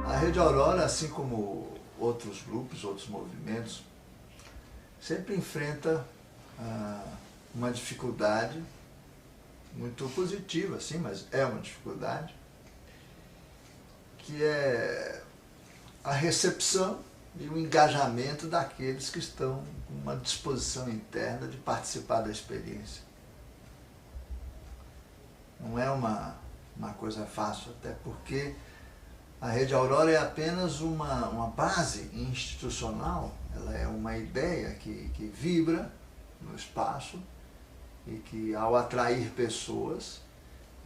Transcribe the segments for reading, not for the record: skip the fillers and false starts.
A Rede Aurora, assim como outros grupos, outros movimentos, sempre enfrenta uma dificuldade muito positiva, sim, mas é uma dificuldade, que é a recepção e o engajamento daqueles que estão com uma disposição interna de participar da experiência. Não é uma coisa fácil, até porque a Rede Aurora é apenas uma base institucional, ela é uma ideia que vibra no espaço e que, ao atrair pessoas,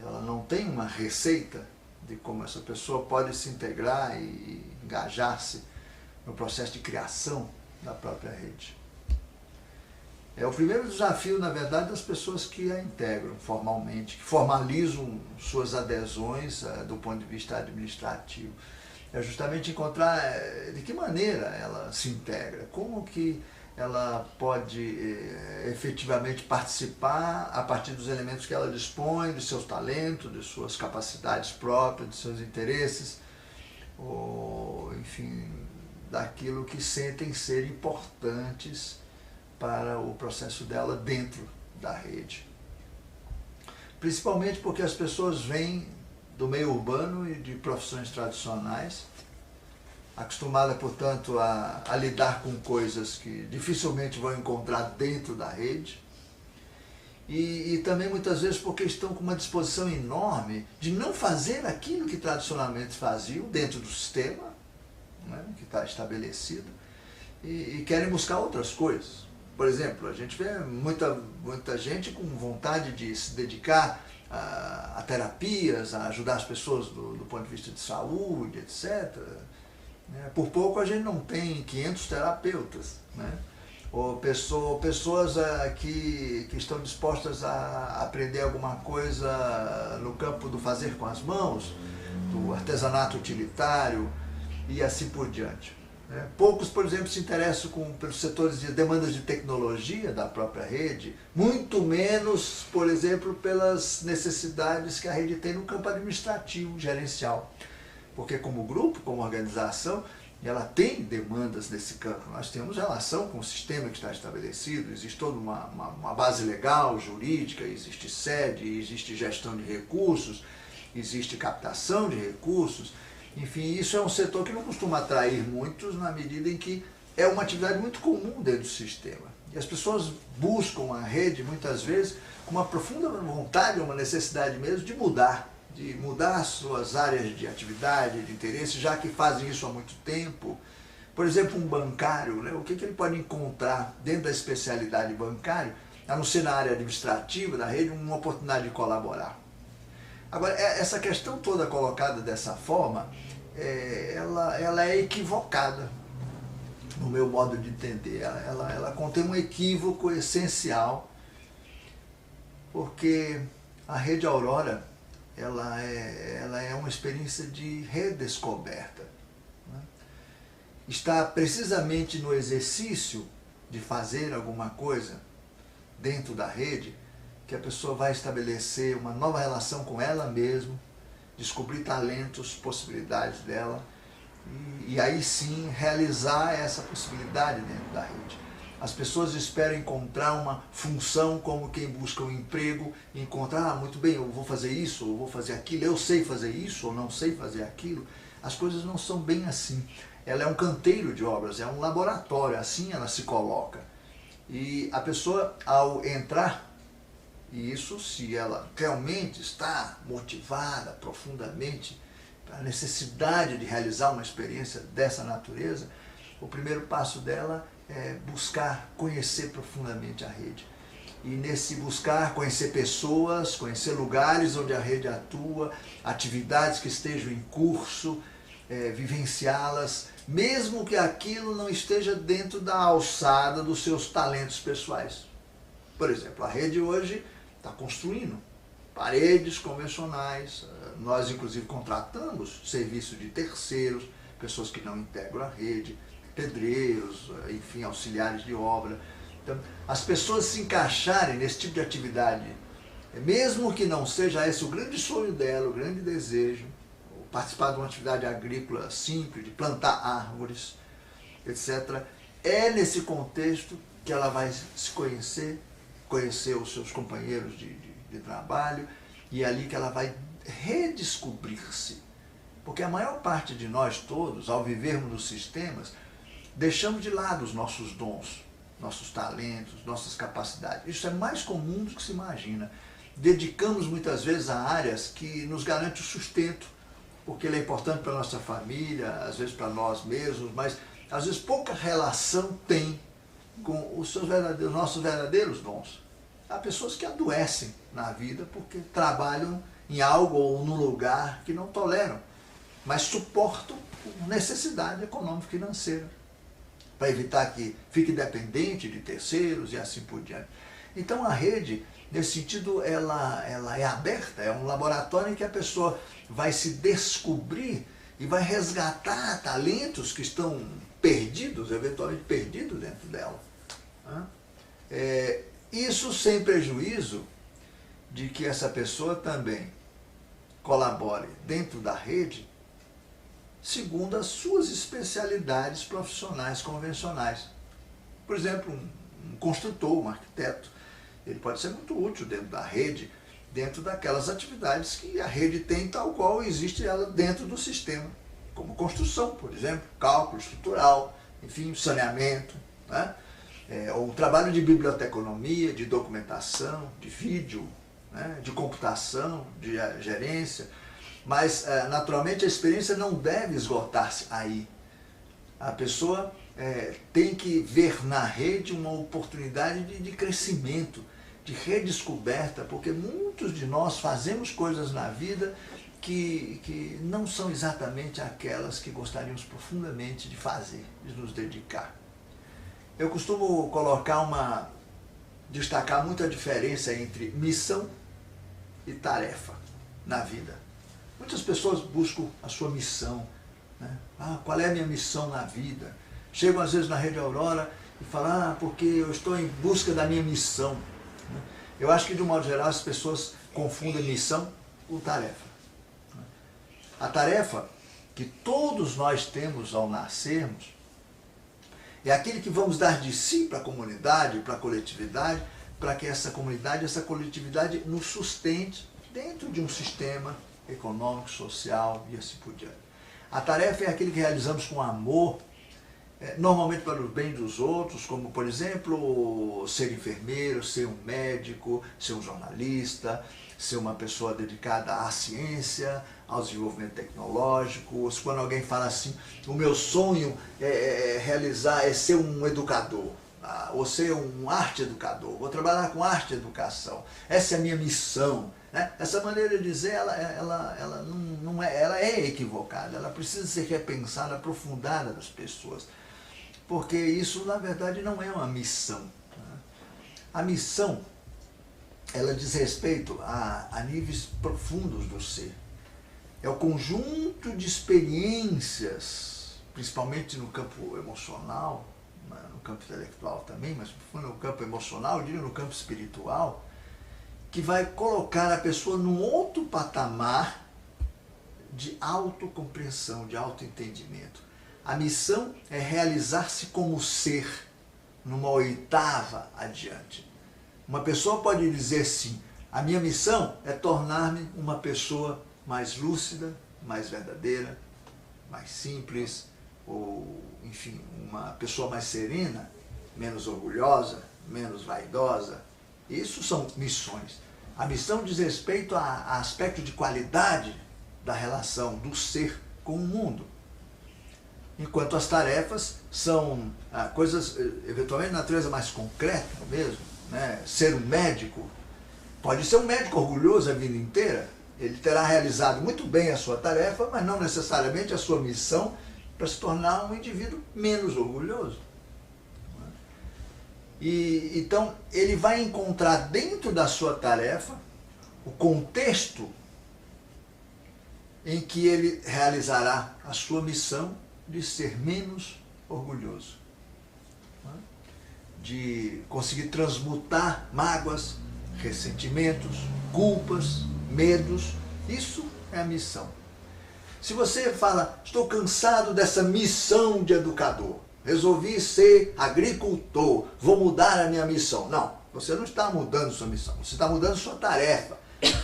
ela não tem uma receita de como essa pessoa pode se integrar e engajar-se no processo de criação da própria rede. É o primeiro desafio, na verdade, das pessoas que a integram formalmente, que formalizam suas adesões do ponto de vista administrativo. É justamente encontrar de que maneira ela se integra, como que ela pode efetivamente participar a partir dos elementos que ela dispõe, de seus talentos, de suas capacidades próprias, de seus interesses, ou, enfim, daquilo que sentem ser importantes para o processo dela dentro da rede. Principalmente porque as pessoas vêm do meio urbano e de profissões tradicionais, acostumada, portanto, a lidar com coisas que dificilmente vão encontrar dentro da rede, e também muitas vezes porque estão com uma disposição enorme de não fazer aquilo que tradicionalmente faziam dentro do sistema, né, que está estabelecido, e querem buscar outras coisas. Por exemplo, a gente vê muita gente com vontade de se dedicar a terapias, a ajudar as pessoas do ponto de vista de saúde, etc. Por pouco a gente não tem 500 terapeutas, né? Ou pessoas que estão dispostas a aprender alguma coisa no campo do fazer com as mãos, do artesanato utilitário e assim por diante. Poucos, por exemplo, se interessam pelos setores de demandas de tecnologia da própria rede, muito menos, por exemplo, pelas necessidades que a rede tem no campo administrativo, gerencial. Porque como grupo, como organização, ela tem demandas nesse campo. Nós temos relação com o sistema que está estabelecido, existe toda uma base legal, jurídica, existe sede, existe gestão de recursos, existe captação de recursos. Enfim, isso é um setor que não costuma atrair muitos, na medida em que é uma atividade muito comum dentro do sistema. E as pessoas buscam a rede, muitas vezes, com uma profunda vontade, uma necessidade mesmo de mudar as suas áreas de atividade, de interesse, já que fazem isso há muito tempo. Por exemplo, um bancário, né? O que ele pode encontrar dentro da especialidade bancária, a não ser na área administrativa da rede, uma oportunidade de colaborar. Agora, essa questão toda colocada dessa forma, ela é equivocada, no meu modo de entender. Ela contém um equívoco essencial, porque a Rede Aurora, ela é uma experiência de redescoberta, né? Está precisamente no exercício de fazer alguma coisa dentro da rede que a pessoa vai estabelecer uma nova relação com ela mesma, descobrir talentos, possibilidades dela, e aí sim realizar essa possibilidade dentro da rede. As pessoas esperam encontrar uma função como quem busca um emprego, encontrar, muito bem, eu vou fazer isso, ou vou fazer aquilo, eu sei fazer isso, ou não sei fazer aquilo. As coisas não são bem assim. Ela é um canteiro de obras, é um laboratório, assim ela se coloca. E a pessoa, ao entrar, e isso se ela realmente está motivada profundamente para a necessidade de realizar uma experiência dessa natureza, o primeiro passo dela buscar conhecer profundamente a rede. E nesse buscar conhecer pessoas, conhecer lugares onde a rede atua, atividades que estejam em curso, vivenciá-las, mesmo que aquilo não esteja dentro da alçada dos seus talentos pessoais. Por exemplo, a rede hoje está construindo paredes convencionais, nós inclusive contratamos serviço de terceiros, pessoas que não integram a rede, pedreiros, enfim, auxiliares de obra. Então, as pessoas se encaixarem nesse tipo de atividade, mesmo que não seja esse o grande sonho dela, o grande desejo, participar de uma atividade agrícola simples, de plantar árvores, etc. É nesse contexto que ela vai se conhecer os seus companheiros de trabalho, e é ali que ela vai redescobrir-se. Porque a maior parte de nós todos, ao vivermos nos sistemas, deixamos de lado os nossos dons, nossos talentos, nossas capacidades. Isso é mais comum do que se imagina. Dedicamos muitas vezes a áreas que nos garantem o sustento, porque ele é importante para a nossa família, às vezes para nós mesmos, mas às vezes pouca relação tem com os nossos verdadeiros dons. Há pessoas que adoecem na vida porque trabalham em algo ou num lugar que não toleram, mas suportam por necessidade econômica e financeira, para evitar que fique dependente de terceiros e assim por diante. Então a rede, nesse sentido, ela é aberta, é um laboratório em que a pessoa vai se descobrir e vai resgatar talentos que estão perdidos, eventualmente perdidos dentro dela. Isso sem prejuízo de que essa pessoa também colabore dentro da rede segundo as suas especialidades profissionais convencionais. Por exemplo, um construtor, um arquiteto, ele pode ser muito útil dentro da rede, dentro daquelas atividades que a rede tem, tal qual existe ela dentro do sistema, como construção, por exemplo, cálculo estrutural, enfim, saneamento, né? Ou o trabalho de biblioteconomia, de documentação, de vídeo, né? De computação, de gerência. Mas, naturalmente, a experiência não deve esgotar-se aí. A pessoa tem que ver na rede uma oportunidade de crescimento, de redescoberta, porque muitos de nós fazemos coisas na vida que não são exatamente aquelas que gostaríamos profundamente de fazer, de nos dedicar. Eu costumo destacar muito a diferença entre missão e tarefa na vida. Muitas pessoas buscam a sua missão, né? Qual é a minha missão na vida? Chegam às vezes na Rede Aurora e falam, porque eu estou em busca da minha missão. Eu acho que, de um modo geral, as pessoas confundem missão com tarefa. A tarefa que todos nós temos ao nascermos é aquele que vamos dar de si para a comunidade, para a coletividade, para que essa comunidade, essa coletividade nos sustente dentro de um sistema econômico, social e assim por diante. A tarefa é aquele que realizamos com amor, normalmente para o bem dos outros, como, por exemplo, ser enfermeiro, ser um médico, ser um jornalista, ser uma pessoa dedicada à ciência, ao desenvolvimento tecnológico. Quando alguém fala assim, o meu sonho é ser um educador, ou ser um arte educador, vou trabalhar com arte e educação, essa é a minha missão. Né? Essa maneira de dizer, ela é equivocada, ela precisa ser repensada, aprofundada das pessoas, porque isso, na verdade, não é uma missão. Né? A missão, ela diz respeito a níveis profundos do ser. É o conjunto de experiências, principalmente no campo emocional, no campo intelectual também, mas no campo emocional, eu diria no campo espiritual, que vai colocar a pessoa num outro patamar de autocompreensão, de autoentendimento. A missão é realizar-se como ser, numa oitava adiante. Uma pessoa pode dizer sim, a minha missão é tornar-me uma pessoa mais lúcida, mais verdadeira, mais simples, ou, enfim, uma pessoa mais serena, menos orgulhosa, menos vaidosa. Isso são missões. A missão diz respeito a aspecto de qualidade da relação do ser com o mundo. enquanto as tarefas são coisas, eventualmente, de natureza mais concreta mesmo, né? Ser um médico, pode ser um médico orgulhoso a vida inteira, ele terá realizado muito bem a sua tarefa, mas não necessariamente a sua missão para se tornar um indivíduo menos orgulhoso. E então ele vai encontrar dentro da sua tarefa o contexto em que ele realizará a sua missão de ser menos orgulhoso, de conseguir transmutar mágoas, ressentimentos, culpas, medos. Isso é a missão. Se você fala, estou cansado dessa missão de educador, resolvi ser agricultor, vou mudar a minha missão. Não, você não está mudando sua missão, você está mudando sua tarefa.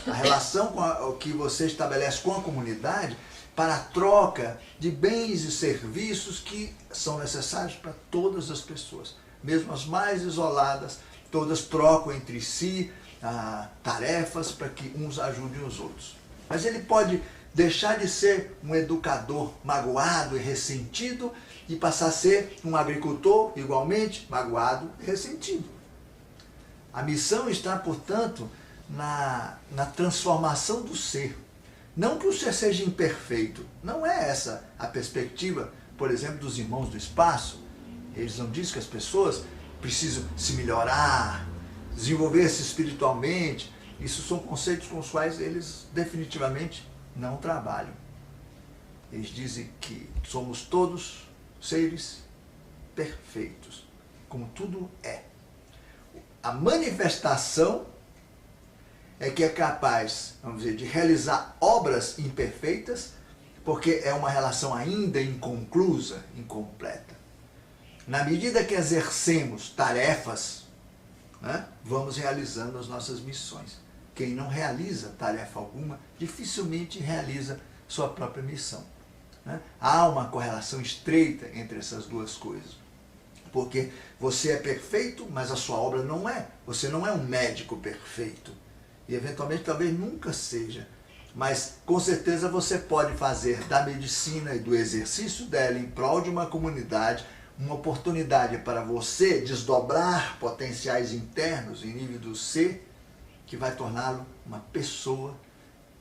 A relação que você estabelece com a comunidade para a troca de bens e serviços que são necessários para todas as pessoas. Mesmo as mais isoladas, todas trocam entre si tarefas para que uns ajudem os outros. Mas ele pode deixar de ser um educador magoado e ressentido e passar a ser um agricultor igualmente magoado e ressentido. A missão está, portanto, na transformação do ser. Não que o ser seja imperfeito, não é essa a perspectiva, por exemplo, dos irmãos do espaço. Eles não dizem que as pessoas precisam se melhorar, desenvolver-se espiritualmente. Isso são conceitos com os quais eles definitivamente não trabalham. Eles dizem que somos todos seres perfeitos, como tudo é. A manifestação é que é capaz, vamos dizer, de realizar obras imperfeitas, porque é uma relação ainda inconclusa, incompleta. Na medida que exercemos tarefas, né, vamos realizando as nossas missões. Quem não realiza tarefa alguma, dificilmente realiza sua própria missão. Né? Há uma correlação estreita entre essas duas coisas. Porque você é perfeito, mas a sua obra não é. Você não é um médico perfeito. E eventualmente talvez nunca seja. Mas com certeza você pode fazer da medicina e do exercício dela em prol de uma comunidade uma oportunidade para você desdobrar potenciais internos em nível do ser, que vai torná-lo uma pessoa,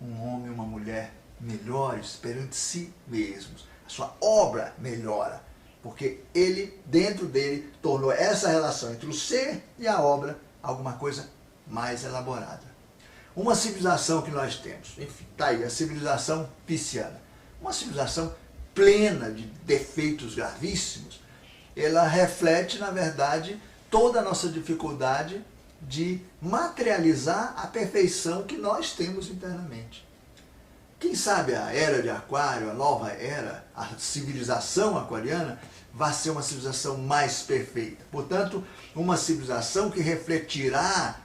um homem, uma mulher melhores perante si mesmos. A sua obra melhora, porque ele, dentro dele, tornou essa relação entre o ser e a obra alguma coisa mais elaborada. Uma civilização que nós temos, enfim, está aí, a civilização pisciana, uma civilização plena de defeitos gravíssimos, ela reflete, na verdade, toda a nossa dificuldade de materializar a perfeição que nós temos internamente. Quem sabe a era de Aquário, a nova era, a civilização aquariana, vai ser uma civilização mais perfeita. Portanto, uma civilização que refletirá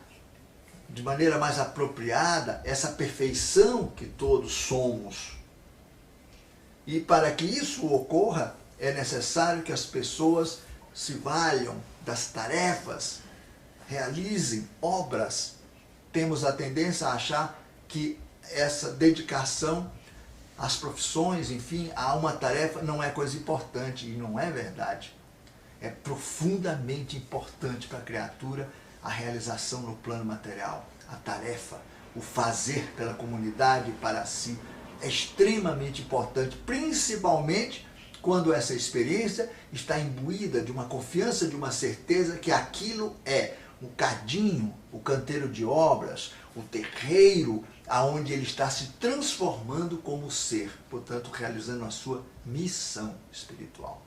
de maneira mais apropriada essa perfeição que todos somos. E para que isso ocorra, é necessário que as pessoas se valham das tarefas, realizem obras. Temos a tendência a achar que essa dedicação às profissões, enfim, a uma tarefa não é coisa importante, e não é verdade. É profundamente importante para a criatura a realização no plano material, a tarefa, o fazer pela comunidade e para si. É extremamente importante, principalmente quando essa experiência está imbuída de uma confiança, de uma certeza que aquilo é um cadinho, o canteiro de obras, o terreiro aonde ele está se transformando como ser, portanto, realizando a sua missão espiritual.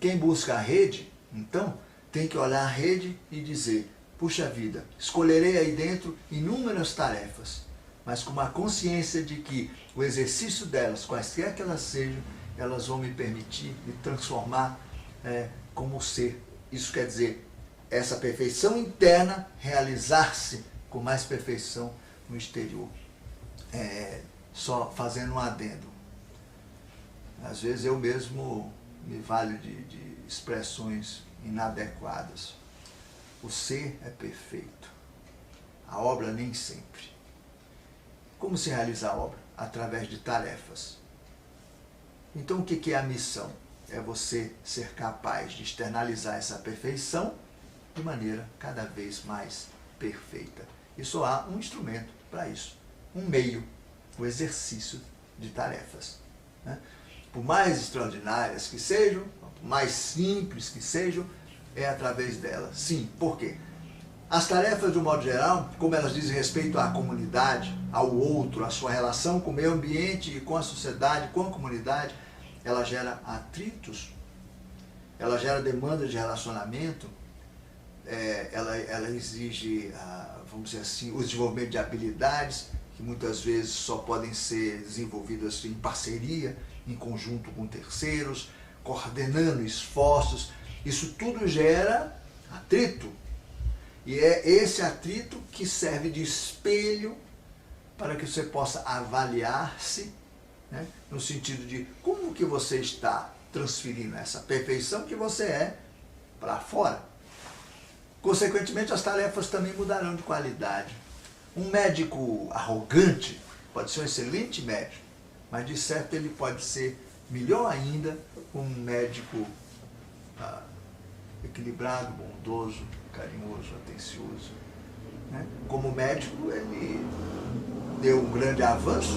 Quem busca a rede, então, tem que olhar a rede e dizer, puxa vida, escolherei aí dentro inúmeras tarefas, mas com uma consciência de que o exercício delas, quaisquer que elas sejam, elas vão me permitir me transformar como ser. Isso quer dizer, essa perfeição interna realizar-se com mais perfeição no exterior. Só fazendo um adendo. Às vezes eu mesmo me valho de expressões inadequadas. O ser é perfeito. A obra nem sempre. Como se realiza a obra? Através de tarefas. Então o que é a missão? É você ser capaz de externalizar essa perfeição de maneira cada vez mais perfeita. E só há um instrumento para isso, um meio, o exercício de tarefas. Né? Por mais extraordinárias que sejam, por mais simples que sejam, é através delas. Sim, por quê? As tarefas, de um modo geral, como elas dizem respeito à comunidade, ao outro, à sua relação com o meio ambiente e com a sociedade, com a comunidade, ela gera atritos, ela gera demanda de relacionamento, ela exige, vamos dizer assim, o desenvolvimento de habilidades que muitas vezes só podem ser desenvolvidas em parceria, em conjunto com terceiros, coordenando esforços. Isso tudo gera atrito. E é esse atrito que serve de espelho para que você possa avaliar-se, né, no sentido de como que você está transferindo essa perfeição que você é para fora. Consequentemente, as tarefas também mudarão de qualidade. Um médico arrogante pode ser um excelente médico, mas de certo ele pode ser melhor ainda um médico equilibrado, bondoso, carinhoso, atencioso. Né? Como médico, ele deu um grande avanço?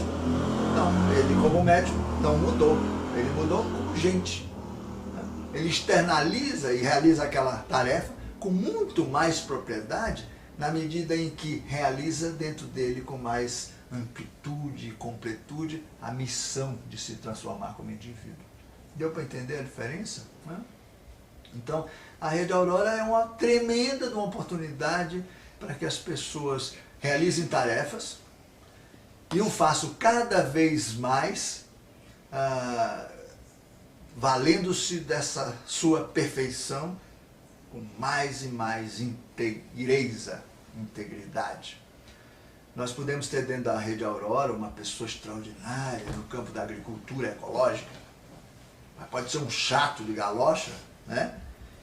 Não, ele como médico não mudou. Ele mudou como gente. Né? Ele externaliza e realiza aquela tarefa com muito mais propriedade na medida em que realiza dentro dele com mais amplitude e completude a missão de se transformar como indivíduo. Deu para entender a diferença? Né? Então, a Rede Aurora é uma tremenda oportunidade para que as pessoas realizem tarefas e o façam cada vez mais, valendo-se dessa sua perfeição com mais e mais integridade. Nós podemos ter dentro da Rede Aurora uma pessoa extraordinária no campo da agricultura ecológica, mas pode ser um chato de galocha, né?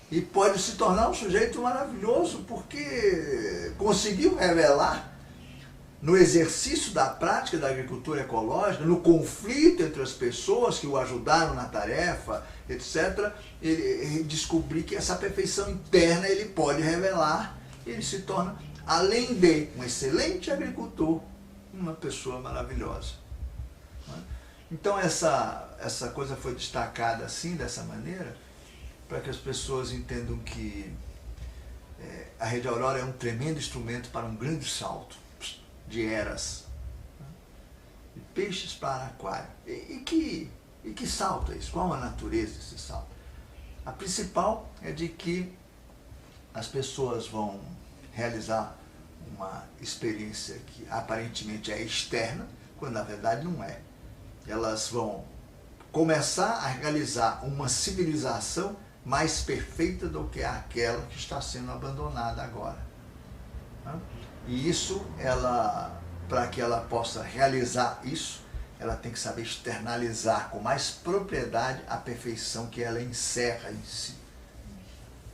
E pode se tornar um sujeito maravilhoso porque conseguiu revelar no exercício da prática da agricultura ecológica, no conflito entre as pessoas que o ajudaram na tarefa, etc., ele descobrir que essa perfeição interna ele pode revelar, e ele se torna, além de um excelente agricultor, uma pessoa maravilhosa. Então essa coisa foi destacada assim, dessa maneira, para que as pessoas entendam que a Rede Aurora é um tremendo instrumento para um grande salto de eras, de peixes para aquário. E que salto é isso? Qual a natureza desse salto? A principal é de que as pessoas vão realizar uma experiência que aparentemente é externa, quando na verdade não é. Elas vão começar a realizar uma civilização mais perfeita do que aquela que está sendo abandonada agora. E isso, para que ela possa realizar isso, ela tem que saber externalizar com mais propriedade a perfeição que ela encerra em si.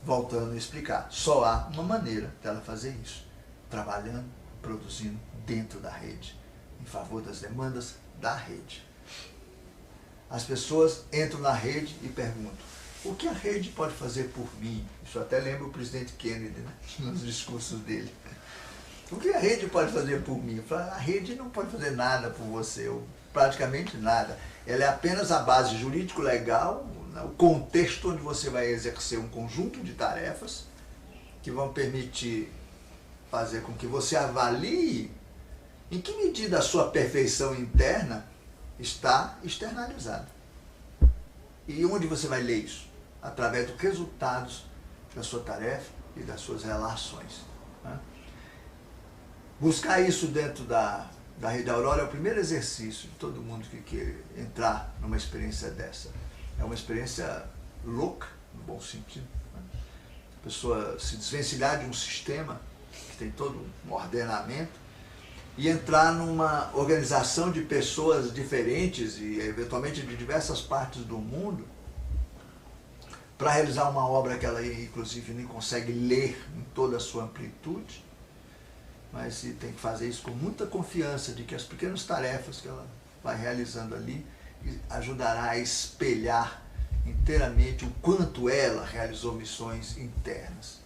Voltando a explicar, só há uma maneira dela fazer isso, trabalhando, produzindo dentro da rede, em favor das demandas da rede. As pessoas entram na rede e perguntam: o que a rede pode fazer por mim? Isso até lembra o presidente Kennedy, né? Nos discursos dele. O que a rede pode fazer por mim? Eu falo, a rede não pode fazer nada por você, ou praticamente nada. Ela é apenas a base jurídico-legal, o contexto onde você vai exercer um conjunto de tarefas que vão permitir fazer com que você avalie em que medida a sua perfeição interna está externalizada. E onde você vai ler isso? Através dos resultados da sua tarefa e das suas relações. Né? Buscar isso dentro da Rede Aurora é o primeiro exercício de todo mundo que quer entrar numa experiência dessa. É uma experiência louca, no bom sentido. Né? A pessoa se desvencilhar de um sistema que tem todo um ordenamento e entrar numa organização de pessoas diferentes e eventualmente de diversas partes do mundo para realizar uma obra que ela inclusive nem consegue ler em toda a sua amplitude, mas tem que fazer isso com muita confiança de que as pequenas tarefas que ela vai realizando ali ajudará a espelhar inteiramente o quanto ela realizou missões internas.